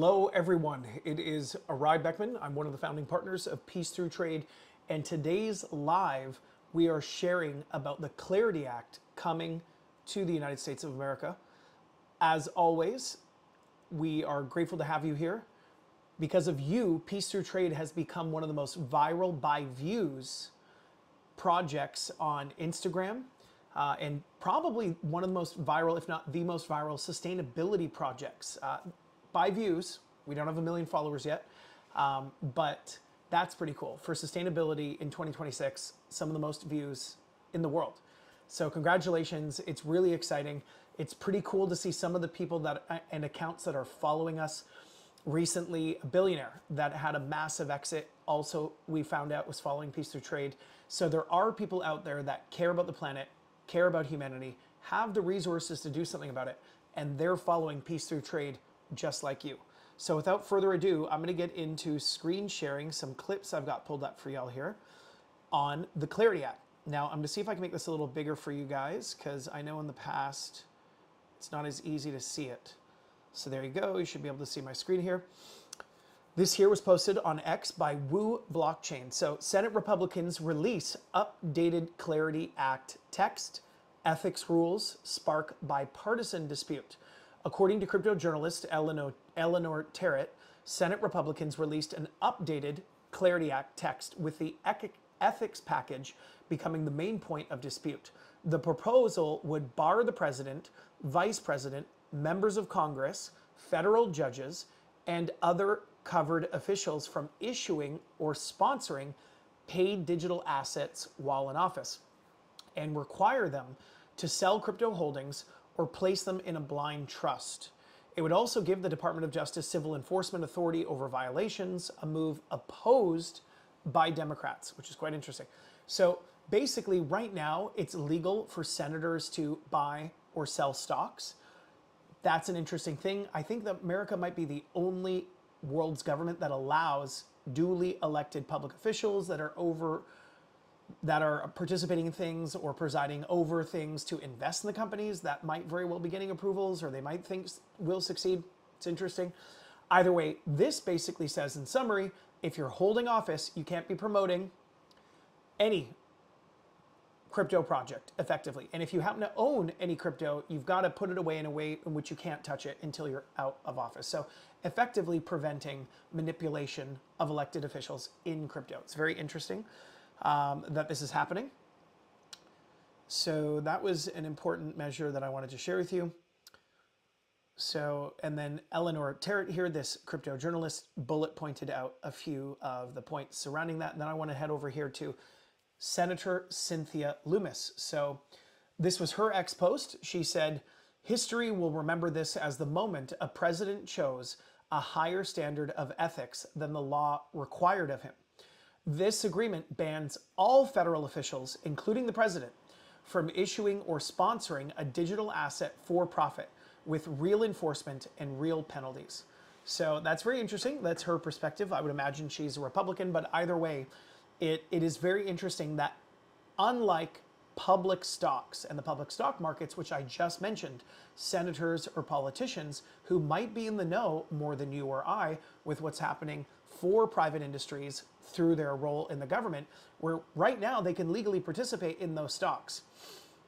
Hello, everyone. It is Arai Beckman. I'm one of the founding partners of Peace Through Trade. And today's live, we are sharing about the Clarity Act coming to the United States of America. As always, we are grateful to have you here. Because of you, Peace Through Trade has become one of the most viral by views projects on Instagram, and probably one of the most viral, if not the most viral, sustainability projects by views. We don't have 1 million followers yet, but that's pretty cool. For sustainability in 2026, some of the most views in the world. So congratulations, it's really exciting. It's pretty cool to see some of the people that and accounts that are following us. Recently, a billionaire that had a massive exit also, we found out, was following Peace Through Trade. So there are people out there that care about the planet, care about humanity, have the resources to do something about it, and they're following Peace Through Trade just like you. So without further ado, I'm going to get into screen sharing some clips I've got pulled up for y'all here on the Clarity Act. Now, I'm going to see if I can make this a little bigger for you guys, because I know in the past it's not as easy to see it. So there you go. You should be able to see my screen here. This here was posted on X by Woo Blockchain. So Senate Republicans release updated Clarity Act text. Ethics rules spark bipartisan dispute. According to crypto journalist Eleanor Terrett, Senate Republicans released an updated Clarity Act text with the ethics package becoming the main point of dispute. The proposal would bar the president, vice president, members of Congress, federal judges, and other covered officials from issuing or sponsoring paid digital assets while in office, and require them to sell crypto holdings or place them in a blind trust. It would also give the Department of Justice civil enforcement authority over violations, a move opposed by Democrats, which is quite interesting. So basically, right now, it's legal for senators to buy or sell stocks. That's an interesting thing. I think that America might be the only world's government that allows duly elected public officials that are participating in things or presiding over things to invest in the companies that might very well be getting approvals, or they might think will succeed. It's interesting. Either way, this basically says in summary, if you're holding office, you can't be promoting any crypto project effectively. And if you happen to own any crypto, you've got to put it away in a way in which you can't touch it until you're out of office. So effectively preventing manipulation of elected officials in crypto. It's very interesting that this is happening. So that was an important measure that I wanted to share with you. So, and then Eleanor Terrett here, this crypto journalist, bullet pointed out a few of the points surrounding that. And then I want to head over here to Senator Cynthia Lummis. So this was her X post. She said, "History will remember this as the moment a president chose a higher standard of ethics than the law required of him. This agreement bans all federal officials, including the president, from issuing or sponsoring a digital asset for profit with real enforcement and real penalties." So that's very interesting. That's her perspective. I would imagine she's a Republican, but either way, it is very interesting that unlike public stocks and the public stock markets, which I just mentioned, senators or politicians who might be in the know more than you or I with what's happening for private industries through their role in the government, where right now they can legally participate in those stocks.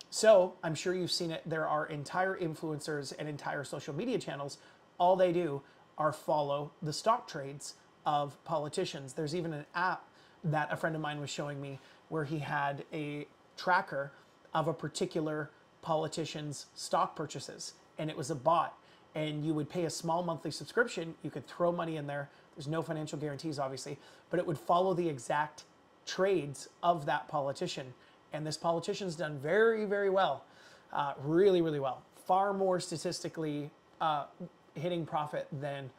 So I'm sure you've seen it. There are entire influencers and entire social media channels. All they do are follow the stock trades of politicians. There's even an app that a friend of mine was showing me where he had a tracker of a particular politician's stock purchases, and it was a bot, and you would pay a small monthly subscription. You could throw money in there. There's no financial guarantees, obviously, but it would follow the exact trades of that politician. And this politician's done very, very well, really, really well. Far more statistically hitting profit than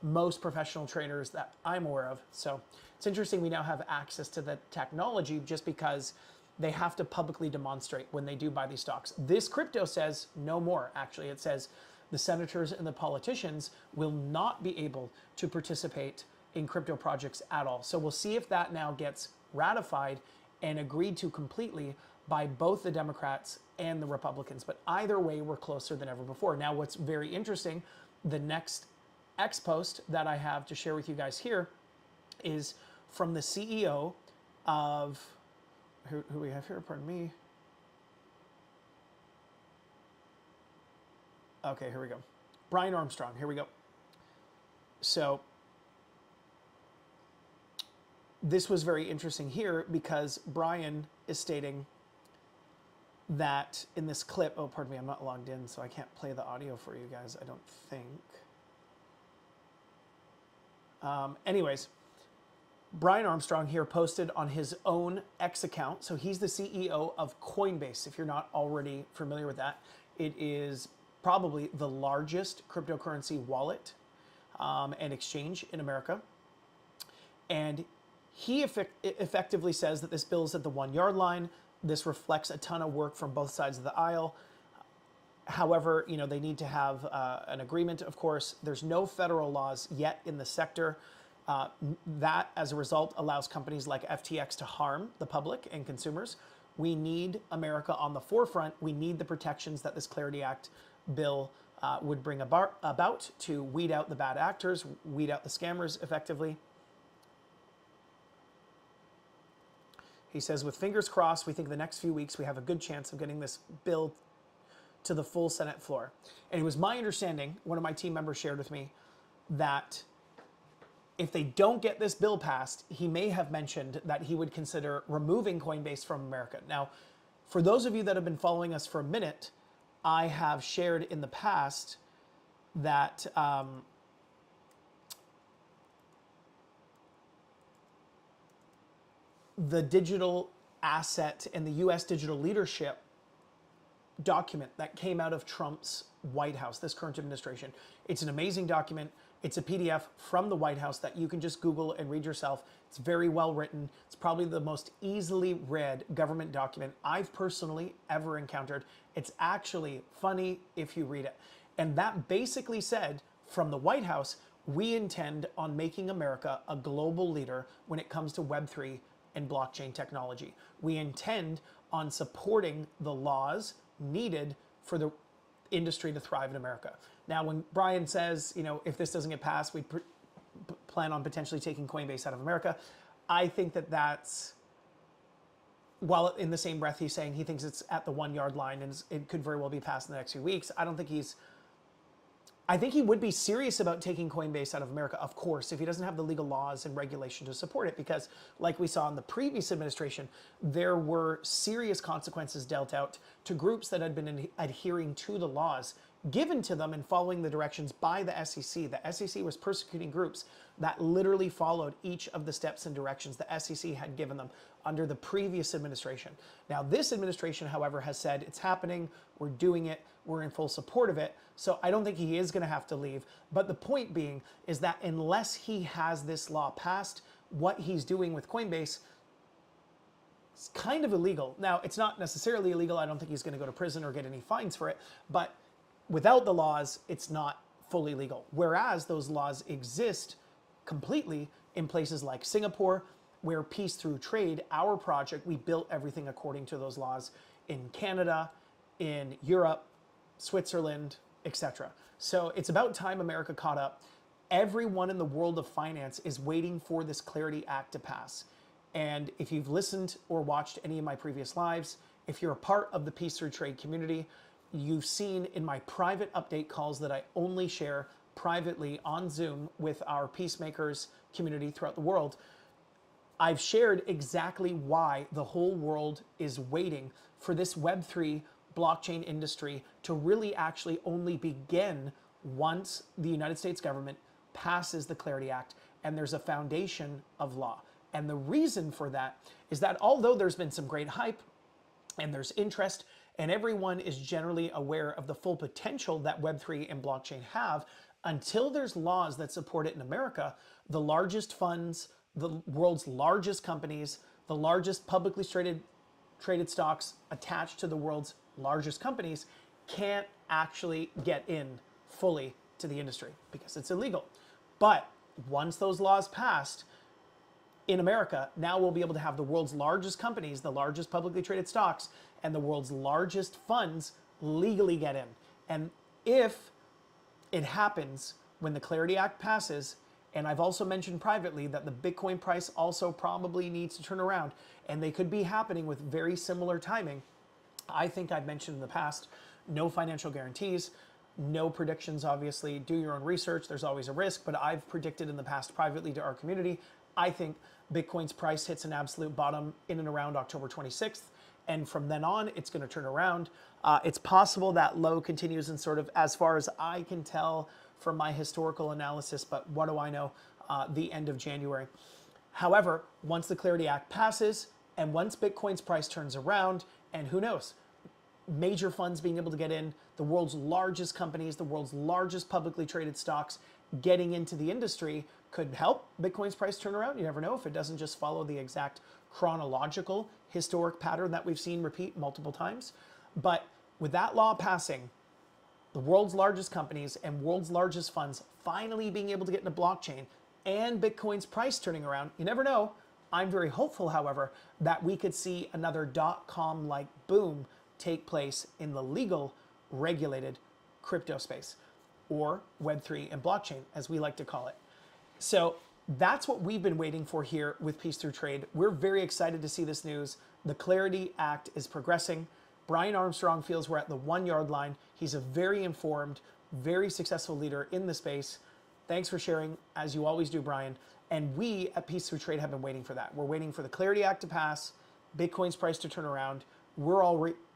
most professional traders that I'm aware of. So it's interesting we now have access to the technology just because they have to publicly demonstrate when they do buy these stocks. This crypto says no more, actually. It says the senators and the politicians will not be able to participate in crypto projects at all. So we'll see if that now gets ratified and agreed to completely by both the Democrats and the Republicans. But either way, we're closer than ever before. Now, what's very interesting, the next X post that I have to share with you guys here is from the CEO of, who we have here, pardon me. Okay, here we go. Brian Armstrong, here we go. So this was very interesting here because Brian is stating that in this clip, oh, pardon me, I'm not logged in, so I can't play the audio for you guys, I don't think. Anyways, Brian Armstrong here posted on his own X account. So he's the CEO of Coinbase. If you're not already familiar with that, it is probably the largest cryptocurrency wallet and exchange in America. And he effectively says that this bill is at the 1 yard line. This reflects a ton of work from both sides of the aisle. However, you know, they need to have an agreement, of course. There's no federal laws yet in the sector. That, as a result, allows companies like FTX to harm the public and consumers. We need America on the forefront. We need the protections that this Clarity Act bill would bring about to weed out the bad actors, weed out the scammers effectively. He says, with fingers crossed, we think the next few weeks we have a good chance of getting this bill to the full Senate floor. And it was my understanding, one of my team members shared with me, that if they don't get this bill passed, he may have mentioned that he would consider removing Coinbase from America. Now, for those of you that have been following us for a minute, I have shared in the past that the digital asset and the U.S. digital leadership document that came out of Trump's White House, this current administration. It's an amazing document. It's a PDF from the White House that you can just Google and read yourself. It's very well written. It's probably the most easily read government document I've personally ever encountered. It's actually funny if you read it. And that basically said, from the White House, we intend on making America a global leader when it comes to Web3 and blockchain technology. We intend on supporting the laws needed for the industry to thrive in America. Now, when Brian says, you know, if this doesn't get passed, we plan on potentially taking Coinbase out of America, I think that that's, while in the same breath he's saying he thinks it's at the 1 yard line and it could very well be passed in the next few weeks, I don't think he's, I think he would be serious about taking Coinbase out of America, of course, if he doesn't have the legal laws and regulation to support it, because like we saw in the previous administration, there were serious consequences dealt out to groups that had been adhering to the laws given to them and following the directions by the SEC. The SEC was persecuting groups that literally followed each of the steps and directions the SEC had given them under the previous administration. Now, this administration, however, has said it's happening, we're doing it, we're in full support of it. So I don't think he is going to have to leave. But the point being is that unless he has this law passed, what he's doing with Coinbase is kind of illegal. Now, it's not necessarily illegal. I don't think he's going to go to prison or get any fines for it. But without the laws, it's not fully legal. Whereas those laws exist completely in places like Singapore, where Peace Through Trade, our project, we built everything according to those laws, in Canada, in Europe, Switzerland, etc. So it's about time America caught up. Everyone in the world of finance is waiting for this Clarity Act to pass. And if you've listened or watched any of my previous lives, if you're a part of the Peace Through Trade community, you've seen in my private update calls that I only share privately on Zoom with our peacemakers community throughout the world, I've shared exactly why the whole world is waiting for this Web3 blockchain industry to really actually only begin once the United States government passes the Clarity Act and there's a foundation of law. And the reason for that is that although there's been some great hype and there's interest and everyone is generally aware of the full potential that Web3 and blockchain have, until there's laws that support it in America, the largest funds, the world's largest companies, the largest publicly traded stocks attached to the world's largest companies can't actually get in fully to the industry because it's illegal. But once those laws passed in America, now we'll be able to have the world's largest companies, the largest publicly traded stocks, and the world's largest funds legally get in. And if it happens when the Clarity Act passes, and I've also mentioned privately that the Bitcoin price also probably needs to turn around, and they could be happening with very similar timing. I think I've mentioned in the past, no financial guarantees, no predictions, obviously. Do your own research. There's always a risk, but I've predicted in the past privately to our community, I think Bitcoin's price hits an absolute bottom in and around October 26th. And from then on, it's going to turn around. It's possible that low continues in sort of, as far as I can tell from my historical analysis, but what do I know, the end of January. However, once the Clarity Act passes and once Bitcoin's price turns around, and who knows, major funds being able to get in, the world's largest companies, the world's largest publicly traded stocks getting into the industry could help Bitcoin's price turn around. You never know if it doesn't just follow the exact chronological historic pattern that we've seen repeat multiple times. But with that law passing, the world's largest companies and world's largest funds finally being able to get into blockchain and Bitcoin's price turning around, you never know. I'm very hopeful, however, that we could see another .com-like boom take place in the legal, regulated crypto space, or Web3 and blockchain, as we like to call it. So that's what we've been waiting for here with Peace Through Trade. We're very excited to see this news. The Clarity Act is progressing. Brian Armstrong feels we're at the 1 yard line. He's a very informed, very successful leader in the space. Thanks for sharing, as you always do, Brian. And we at Peace Through Trade have been waiting for that. We're waiting for the Clarity Act to pass, Bitcoin's price to turn around. We're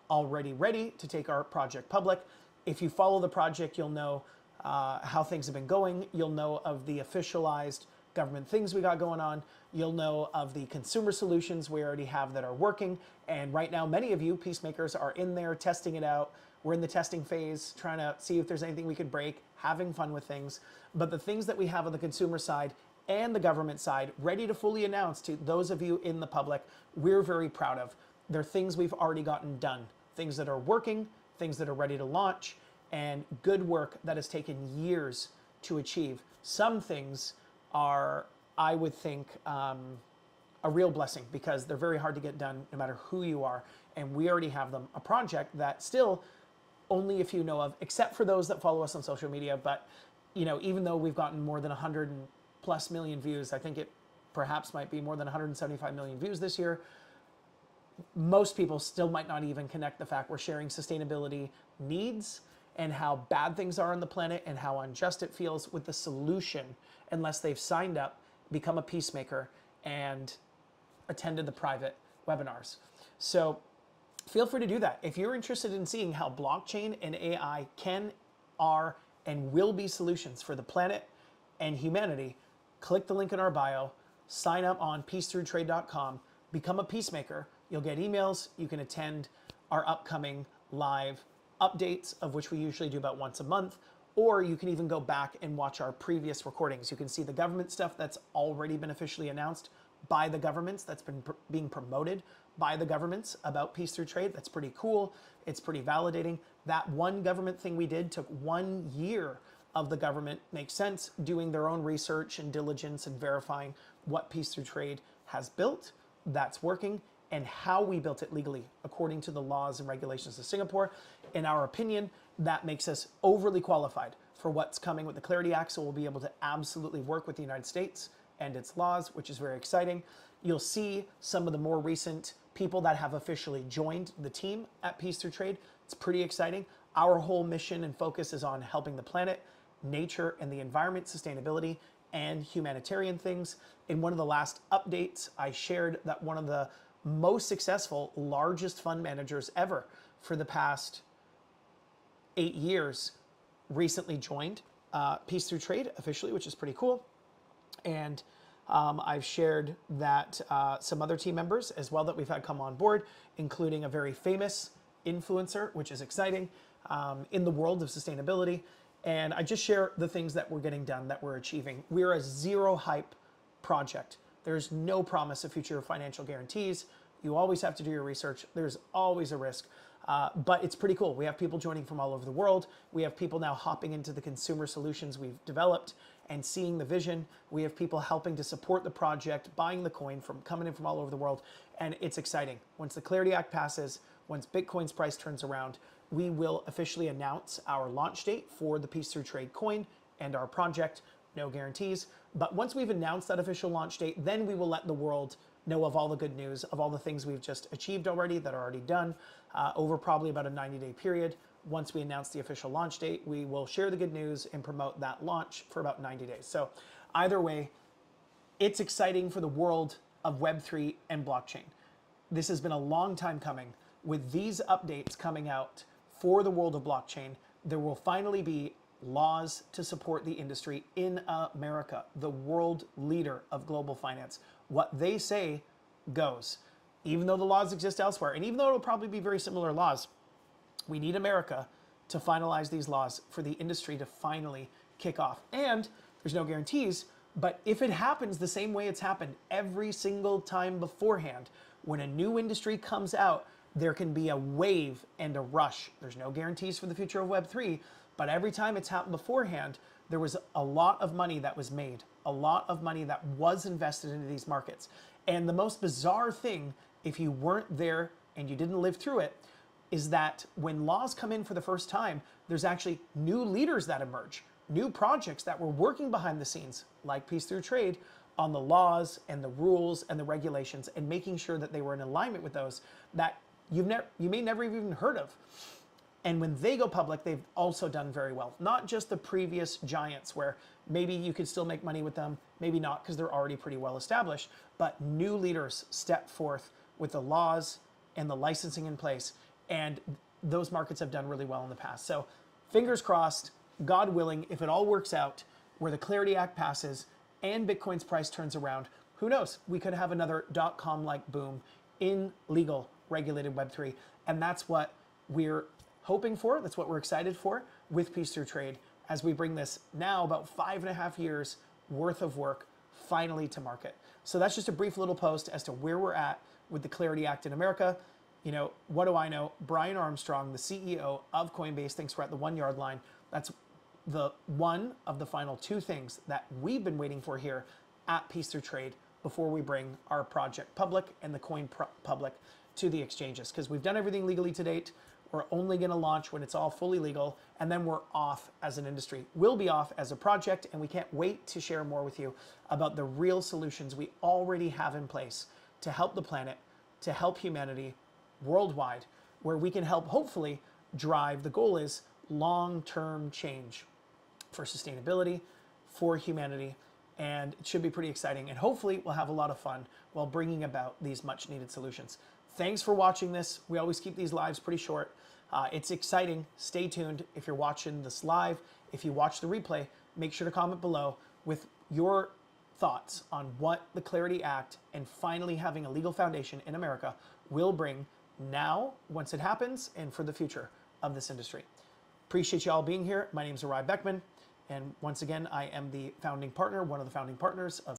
already ready to take our project public. If you follow the project, you'll know how things have been going. You'll know of the officialized government things we got going on. You'll know of the consumer solutions we already have that are working. And right now, many of you peacemakers are in there testing it out. We're in the testing phase, trying to see if there's anything we could break, having fun with things. But the things that we have on the consumer side and the government side, ready to fully announce to those of you in the public, we're very proud of. They're things we've already gotten done, things that are working, things that are ready to launch, and good work that has taken years to achieve. Some things are, I would think, a real blessing because they're very hard to get done no matter who you are. And we already have them. A project that still only a few know of, except for those that follow us on social media. But, you know, even though we've gotten more than 100+ million views, I think it perhaps might be more than 175 million views this year. Most people still might not even connect the fact we're sharing sustainability needs and how bad things are on the planet and how unjust it feels with the solution unless they've signed up, become a peacemaker, and attended the private webinars. So feel free to do that. If you're interested in seeing how blockchain and AI can, are, and will be solutions for the planet and humanity, click the link in our bio, sign up on peacethroughtrade.com, become a peacemaker. You'll get emails. You can attend our upcoming live updates, of which we usually do about once a month, or you can even go back and watch our previous recordings. You can see the government stuff that's already been officially announced by the governments, that's been being promoted by the governments about Peace Through Trade. That's pretty cool. It's pretty validating. That one government thing we did took 1 year of the government, makes sense, doing their own research and diligence and verifying what Peace Through Trade has built, that's working, and how we built it legally according to the laws and regulations of Singapore. In our opinion, that makes us overly qualified for what's coming with the Clarity Act, so we'll be able to absolutely work with the United States and its laws, which is very exciting. You'll see some of the more recent people that have officially joined the team at Peace Through Trade. It's pretty exciting. Our whole mission and focus is on helping the planet, nature and the environment, sustainability, and humanitarian things. In one of the last updates, I shared that one of the most successful, largest fund managers ever for the past 8 years recently joined Peace Through Trade officially, which is pretty cool. And I've shared that some other team members as well that we've had come on board, including a very famous influencer, which is exciting in the world of sustainability. And I just share the things that we're getting done, that we're achieving. We're a zero hype project. There's no promise of future financial guarantees. You always have to do your research. There's always a risk. But it's pretty cool. We have people joining from all over the world. We have people now hopping into the consumer solutions we've developed and seeing the vision. We have people helping to support the project, buying the coin, from coming in from all over the world. And it's exciting. Once the Clarity Act passes, once Bitcoin's price turns around, we will officially announce our launch date for the Peace Through Trade coin and our project. No guarantees. But once we've announced that official launch date, then we will let the world know of all the good news, of all the things we've just achieved already that are already done over probably about a 90-day period. Once we announce the official launch date, we will share the good news and promote that launch for about 90 days. So either way, it's exciting for the world of Web3 and blockchain. This has been a long time coming. With these updates coming out for the world of blockchain, there will finally be laws to support the industry in America, the world leader of global finance. What they say goes. Even though the laws exist elsewhere, and even though it'll probably be very similar laws, we need America to finalize these laws for the industry to finally kick off. And there's no guarantees, but if it happens the same way it's happened every single time beforehand, when a new industry comes out, there can be a wave and a rush. There's no guarantees for the future of Web3, but every time it's happened beforehand, there was a lot of money that was made, a lot of money that was invested into these markets. And the most bizarre thing, if you weren't there and you didn't live through it, is that when laws come in for the first time, there's actually new leaders that emerge, new projects that were working behind the scenes, like Peace Through Trade, on the laws and the rules and the regulations and making sure that they were in alignment with those that you may never even heard of. And when they go public, they've also done very well. Not just the previous giants where maybe you could still make money with them, maybe not because they're already pretty well established, but new leaders step forth with the laws and the licensing in place. And those markets have done really well in the past. So fingers crossed, God willing, if it all works out, where the Clarity Act passes and Bitcoin's price turns around, who knows? We could have another .com-like boom in legal regulated Web3. And that's what we're hoping for. That's what we're excited for with Peace Through Trade as we bring this now about 5.5 years worth of work finally to market. So that's just a brief little post as to where we're at with the Clarity Act in America. You know, what do I know? Brian Armstrong, the CEO of Coinbase, thinks we're at the 1 yard line. That's the one of the final two things that we've been waiting for here at Peace Through Trade before we bring our project public and the coin public to the exchanges. Because we've done everything legally to date. We're only going to launch when it's all fully legal, and then we're off as an industry. We'll be off as a project, and we can't wait to share more with you about the real solutions we already have in place to help the planet, to help humanity worldwide, where we can help hopefully drive, the goal is long-term change for sustainability, for humanity, and it should be pretty exciting. And hopefully we'll have a lot of fun while bringing about these much needed solutions. Thanks for watching this. We always keep these lives pretty short. It's exciting. Stay tuned if you're watching this live. If you watch the replay, make sure to comment below with your thoughts on what the Clarity Act and finally having a legal foundation in America will bring now, once it happens, and for the future of this industry. Appreciate you all being here. My name is Arai Beckman, and once again, I am the founding partner, one of the founding partners of